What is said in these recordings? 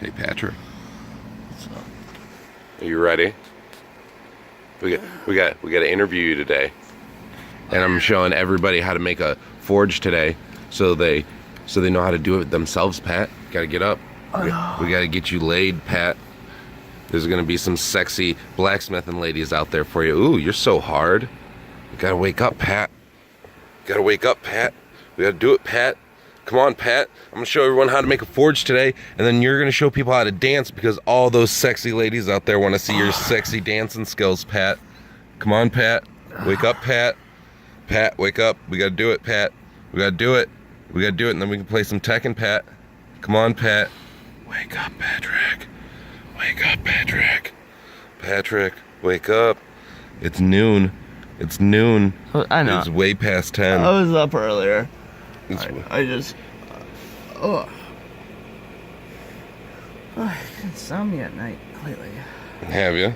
Hey Patrick, are you ready? We got to interview you today, and I'm showing everybody how to make a forge today, so they know how to do it themselves. Pat, got to get up. We got to get you laid, Pat. There's gonna be some sexy blacksmithing ladies out there for you. Ooh, you're so hard. You gotta wake up, Pat. You gotta wake up, Pat. We gotta do it, Pat. Come on, Pat. I'm gonna show everyone how to make a forge today, and then you're gonna show people how to dance because all those sexy ladies out there want to see your sexy dancing skills, Pat. Come on, Pat. Wake up, Pat. Pat, wake up. We gotta do it, Pat. We gotta do it. We gotta do it, and then we can play some Tekken, Pat. Come on, Pat. Wake up, Patrick. Wake up, Patrick. Patrick, wake up. It's noon. It's noon. I know. It's way past 10. I was up earlier. It's, I just. Oh. I didn't sound me at night lately. Have you?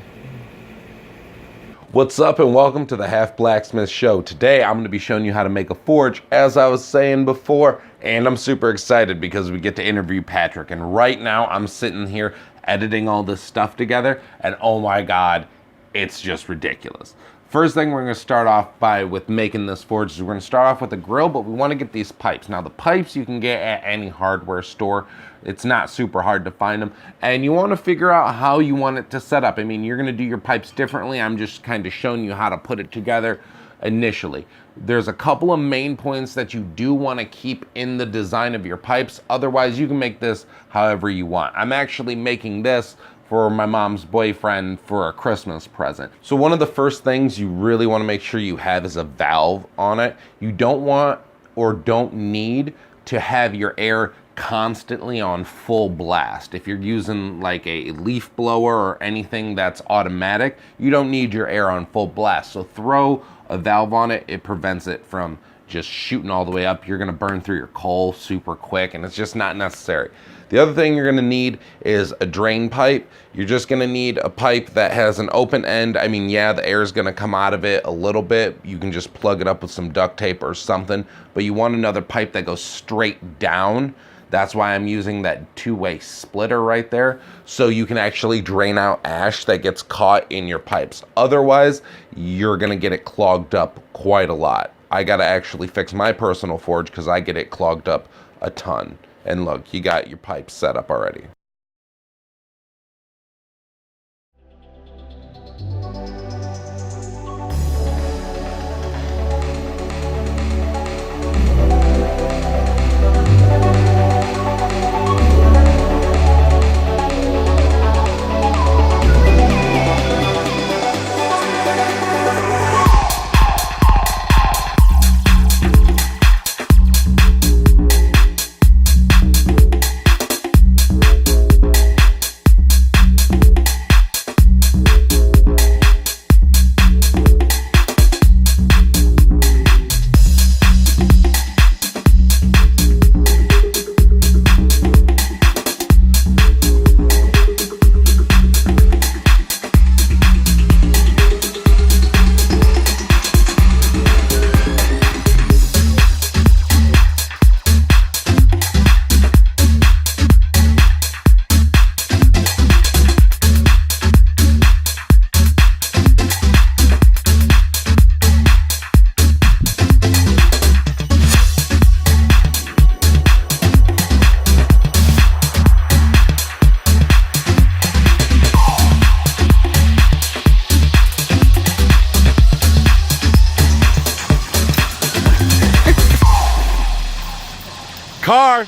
What's up and welcome to the Half Blacksmith Show. Today I'm going to be showing you how to make a forge, as I was saying before, and I'm super excited because we get to interview Patrick. And right now I'm sitting here editing all this stuff together, and oh my god, it's just ridiculous. First thing we're going to start off with making this forge is we're going to start off with a grill, but we want to get these pipes. Now the pipes you can get at any hardware store. It's not super hard to find them, and you want to figure out how you want it to set up. I mean, you're going to do your pipes differently. I'm just kind of showing you how to put it together initially. There's a couple of main points that you do want to keep in the design of your pipes. Otherwise, you can make this however you want. I'm actually making this for my mom's boyfriend for a Christmas present. So one of the first things you really want to make sure you have is a valve on it. You don't want or don't need to have your air constantly on full blast. If you're using like a leaf blower or anything that's automatic, you don't need your air on full blast. So throw a valve on it. It prevents it from just shooting all the way up. You're gonna burn through your coal super quick, and it's just not necessary. The other thing you're gonna need is a drain pipe. You're just gonna need a pipe that has an open end. I mean, yeah, the air is gonna come out of it a little bit. You can just plug it up with some duct tape or something, but you want another pipe that goes straight down. That's why I'm using that two-way splitter right there, so you can actually drain out ash that gets caught in your pipes. Otherwise, you're gonna get it clogged up quite a lot. I gotta actually fix my personal forge because I get it clogged up a ton. And look, you got your pipes set up already. Car!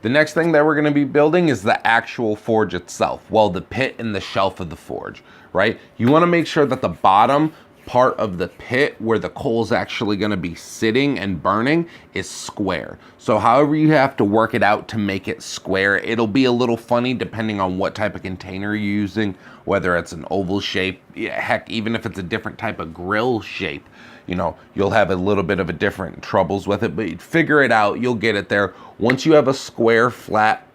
The next thing that we're going to be building is the actual forge itself. Well, the pit and the shelf of the forge, right? You want to make sure that the bottom part of the pit where the coal's actually going to be sitting and burning is square. So however you have to work it out to make it square, it'll be a little funny depending on what type of container you're using, whether it's an oval shape, heck, even if it's a different type of grill shape. You know, you'll have a little bit of a different troubles with it, but you figure it out, you'll get it there. Once you have a square flat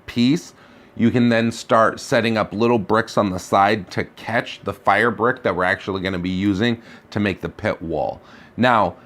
piece, you can then start setting up little bricks on the side to catch the fire brick that we're actually going to be using to make the pit wall. Now,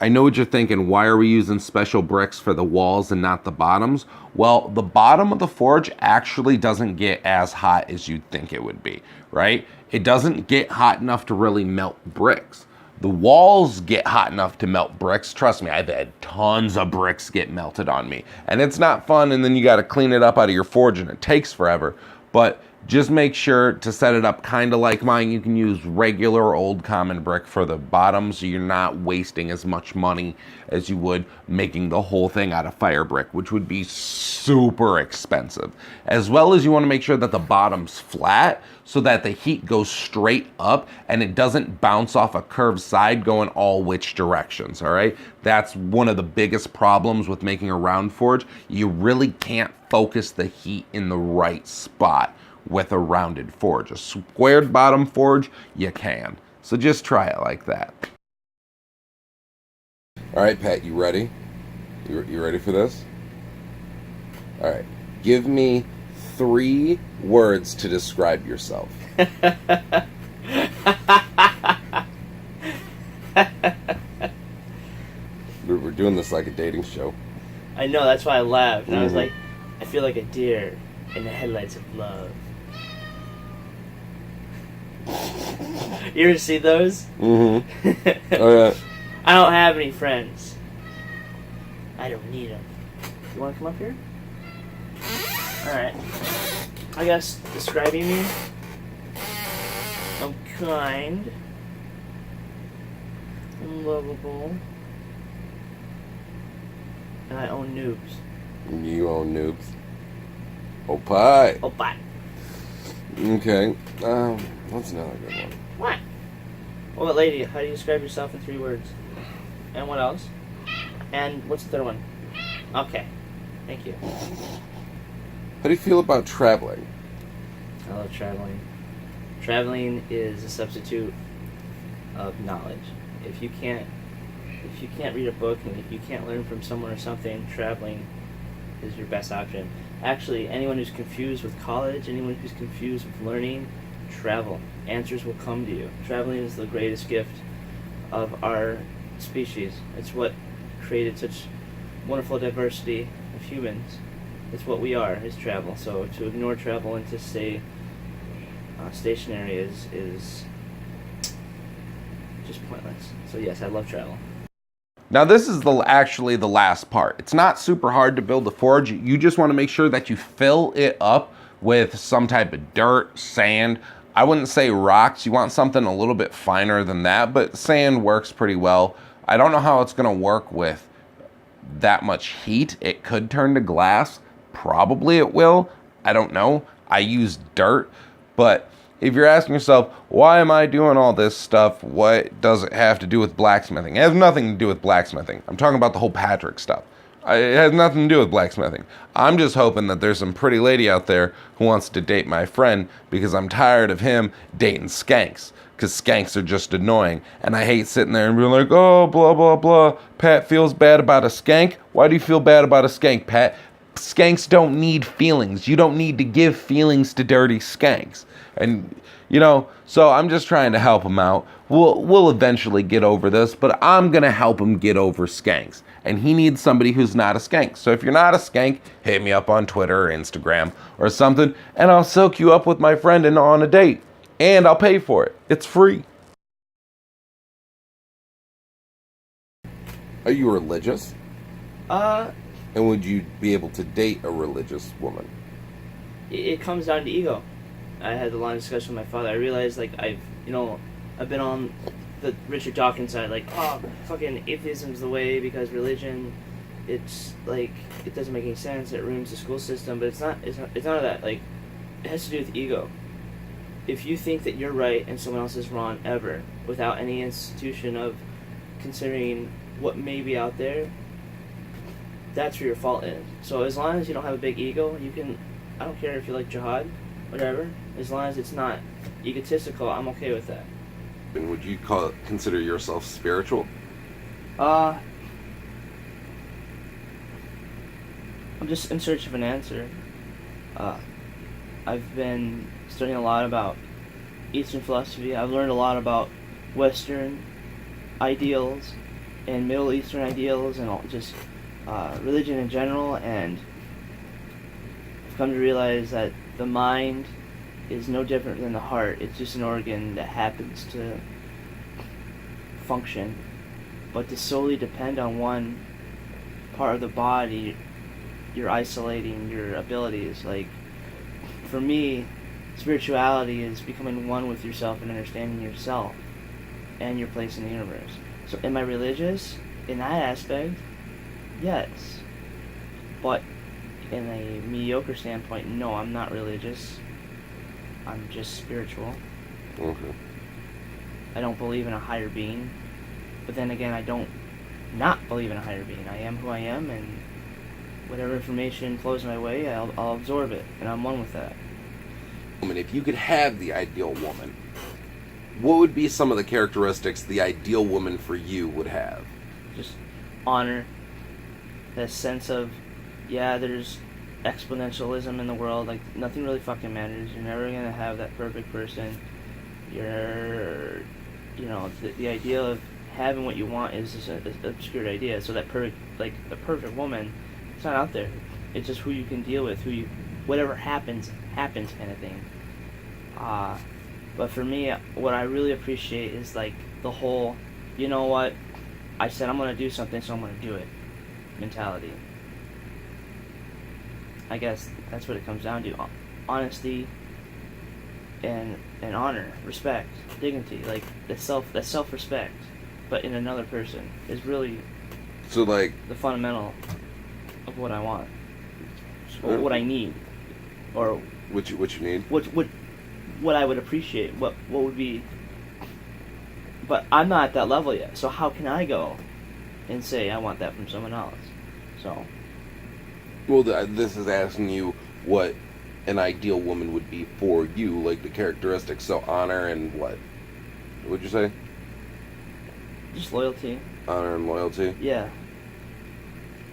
I know what you're thinking. Why are we using special bricks for the walls and not the bottoms? Well, the bottom of the forge actually doesn't get as hot as you'd think it would be, right? It doesn't get hot enough to really melt bricks. The walls get hot enough to melt bricks. Trust me, I've had tons of bricks get melted on me. And it's not fun, and then you got to clean it up out of your forge, and it takes forever. But just make sure to set it up kind of like mine. You can use regular old common brick for the bottom, so you're not wasting as much money as you would making the whole thing out of fire brick, which would be super expensive. As well as you want to make sure that the bottom's flat so that the heat goes straight up and it doesn't bounce off a curved side going all which directions, all right? That's one of the biggest problems with making a round forge. You really can't focus the heat in the right spot with a rounded forge. A squared bottom forge, you can. So just try it like that. All right, Pat, you ready? You ready for this? All right. Give me 3 words to describe yourself. We're doing this like a dating show. I know, that's why I laughed. And I was like, I feel like a deer in the headlights of love. You ever see those? Mm-hmm. Oh, yeah. I don't have any friends. I don't need them. You want to come up here? Alright. I guess describing me, I'm kind, I'm lovable, and I own noobs. You own noobs. Oh, pie. Oh, bye. Okay. What's another good one? What? Well, lady, how do you describe yourself in 3 words? And what else? And what's the third one? Okay. Thank you. How do you feel about traveling? I love traveling. Traveling is a substitute of knowledge. If you can't read a book and if you can't learn from someone or something, traveling is your best option. Actually, anyone who's confused with college, anyone who's confused with learning, travel. Answers will come to you. Traveling is the greatest gift of our species. It's what created such wonderful diversity of humans. It's what we are, is travel. So to ignore travel and to stay stationary is just pointless. So yes, I love travel. Now this is actually the last part. It's not super hard to build a forge. You just want to make sure that you fill it up with some type of dirt, sand. I wouldn't say rocks. You want something a little bit finer than that, but sand works pretty well. I don't know how it's going to work with that much heat. It could turn to glass. Probably it will. I don't know. I use dirt, but if you're asking yourself, why am I doing all this stuff? What does it have to do with blacksmithing? It has nothing to do with blacksmithing. I'm talking about the whole Patrick stuff. It has nothing to do with blacksmithing. I'm just hoping that there's some pretty lady out there who wants to date my friend because I'm tired of him dating skanks. Because skanks are just annoying. And I hate sitting there and being like, oh, blah, blah, blah. Pat feels bad about a skank. Why do you feel bad about a skank, Pat? Skanks don't need feelings. You don't need to give feelings to dirty skanks. And, you know, so I'm just trying to help him out. We'll eventually get over this, but I'm going to help him get over skanks. And he needs somebody who's not a skank. So if you're not a skank, hit me up on Twitter or Instagram or something, and I'll silk you up with my friend and on a date. And I'll pay for it. It's free. Are you religious? And would you be able to date a religious woman? It comes down to ego. I had a long discussion with my father. I realized, like, I've been on the Richard Dawkins side, like, oh, fucking atheism's the way because religion, it's, like, it doesn't make any sense, it ruins the school system, but it's none of that. Like, it has to do with ego. If you think that you're right and someone else is wrong ever, without any institution of considering what may be out there, that's where your fault is. So as long as you don't have a big ego, you can, I don't care if you like jihad, whatever, as long as it's not egotistical, I'm okay with that. And would you consider yourself spiritual? I'm just in search of an answer. I've been studying a lot about Eastern philosophy. I've learned a lot about Western ideals, and Middle Eastern ideals and just religion in general, and I've come to realize that the mind is no different than the heart. It's just an organ that happens to function, but to solely depend on one part of the body, you're isolating your abilities. Like, for me, spirituality is becoming one with yourself and understanding yourself and your place in the universe. So am I religious? In that aspect, yes. But in a mediocre standpoint, no, I'm not religious. I'm just spiritual. Okay. I don't believe in a higher being. But then again, I don't not believe in a higher being. I am who I am, and whatever information flows my way, I'll absorb it, and I'm one with that. Woman, if you could have the ideal woman, what would be some of the characteristics the ideal woman for you would have? Just honor, that sense of, yeah, there's exponentialism in the world, like nothing really fucking matters. You're never gonna have that perfect person. You're, the idea of having what you want is just an obscure idea. So that the perfect woman, it's not out there. It's just who you can deal with, whatever happens kind of thing. But for me, what I really appreciate is like the whole, you know what, I said I'm gonna do something, so I'm gonna do it mentality. I guess that's what it comes down to. Honesty and honor, respect, dignity, like that self-respect, but in another person is really So like the fundamental of what I want, or what I need, or what you need. What I would appreciate, what would be. But I'm not at that level yet, so how can I go and say I want that from someone else? So. Well, this is asking you what an ideal woman would be for you, like the characteristics. So honor and what? What'd you say? Just loyalty. Honor and loyalty? Yeah.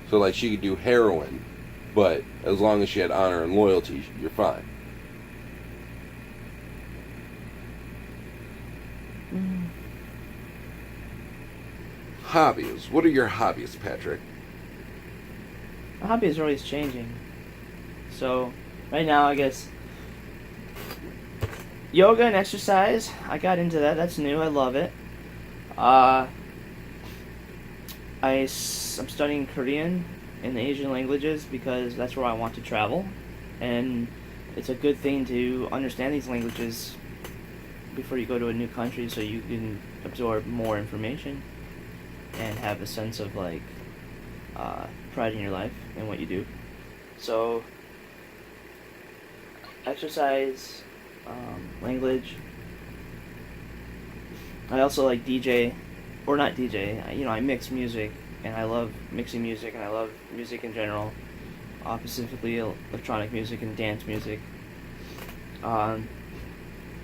So like she could do heroin, but as long as she had honor and loyalty, you're fine. Hobbies. What are your hobbies, Patrick? My hobby is always changing. So, right now, I guess yoga and exercise. I got into that. That's new. I love it. I'm studying Korean and the Asian languages because that's where I want to travel, and it's a good thing to understand these languages before you go to a new country, so you can absorb more information and have a sense of like pride in your life and what you do. So exercise, language. I also like DJ, or not DJ. I mix music, and I love mixing music, and I love music in general, specifically electronic music and dance music.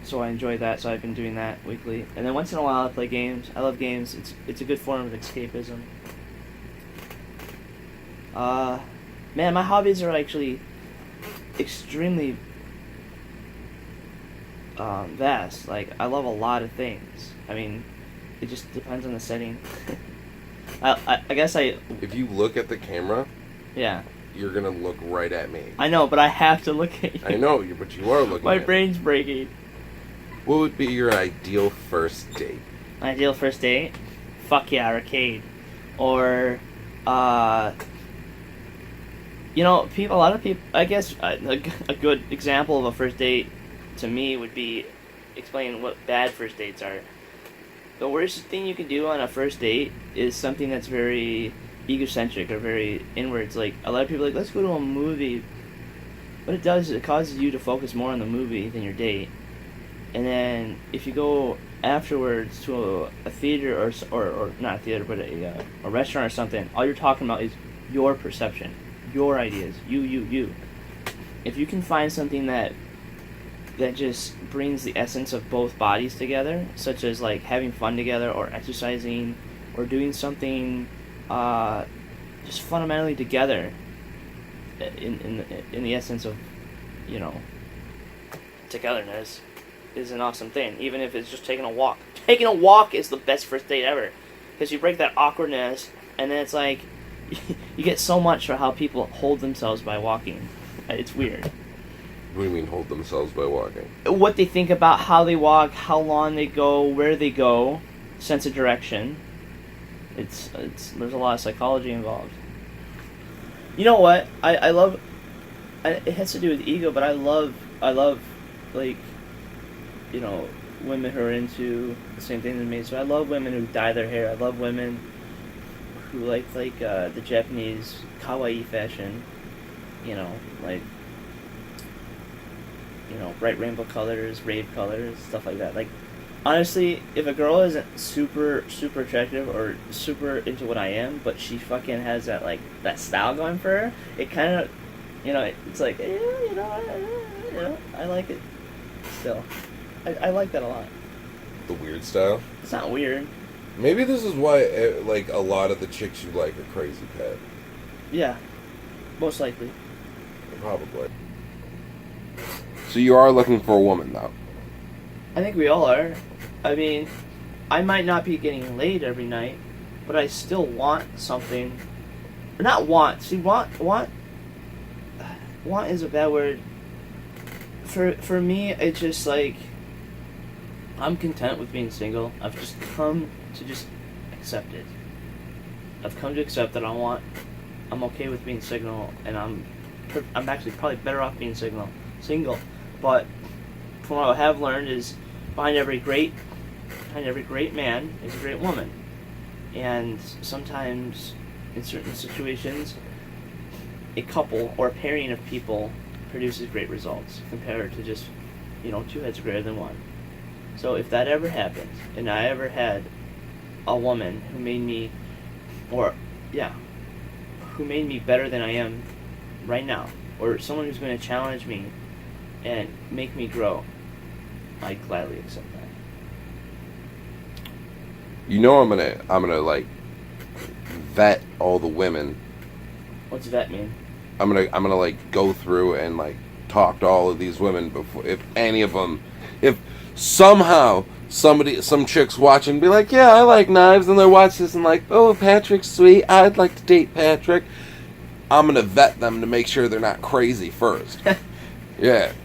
So I enjoy that. So I've been doing that weekly, and then once in a while I play games. I love games. It's a good form of escapism. Man, my hobbies are actually extremely vast. Like, I love a lot of things. I mean, it just depends on the setting. I guess If you look at the camera, yeah. you're gonna look right at me. I know, but I have to look at you. I know, but you are looking My at me. brain's breaking. What would be your ideal first date? My ideal first date? Fuck yeah, arcade. Or, a lot of people, I guess, a good example of a first date to me would be explaining what bad first dates are. The worst thing you can do on a first date is something that's very egocentric or very inwards. Like, a lot of people are like, let's go to a movie. What it does is it causes you to focus more on the movie than your date. And then if you go afterwards to a theater or not a theater, but a restaurant or something, all you're talking about is your perception, your ideas, you. If you can find something that just brings the essence of both bodies together, such as like having fun together or exercising or doing something just fundamentally together in the essence of, togetherness, is an awesome thing. Even if it's just taking a walk. Taking a walk is the best first date ever. because you break that awkwardness, and then it's like you get so much for how people hold themselves by walking. It's weird. What do you mean hold themselves by walking? What they think about how they walk, how long they go, where they go, sense of direction. It's there's a lot of psychology involved. You know what? I love. It has to do with ego, but I love like, you know, women who are into the same thing as me. So I love women who dye their hair. I love women who like the Japanese kawaii fashion. You know, like, you know, bright rainbow colors, rave colors, stuff like that. Like, honestly, if a girl isn't super attractive or super into what I am, but she fucking has that, like, that style going for her, it kind of, you know, it's like, you know, I like it still. I like that a lot. The weird style? It's not weird. Maybe this is why, like, a lot of the chicks you like are crazy, Pat. Yeah, most likely. Probably. So you are looking for a woman, though? I think we all are. I mean, I might not be getting laid every night, but I still want something. Or not want. See, want is a bad word. For me, it's just like, I'm content with being single. I've just come to just accept it. I've come to accept that I'm okay with being single, and I'm actually probably better off being single. But from what I have learned is, behind every great man is a great woman, and sometimes in certain situations, a couple or a pairing of people produces great results compared to just, you know, two heads are greater than one. So if that ever happened, and I ever had a woman who made me, who made me better than I am right now, or someone who's going to challenge me and make me grow, I gladly accept that. You know, I'm gonna like vet all the women. What's vet mean? I'm gonna like go through and like talk to all of these women before, if any of them, if somehow some chicks watching be like, yeah, I like knives, and they watch this and like, oh, Patrick's sweet, I'd like to date Patrick. I'm gonna vet them to make sure they're not crazy first. Yeah,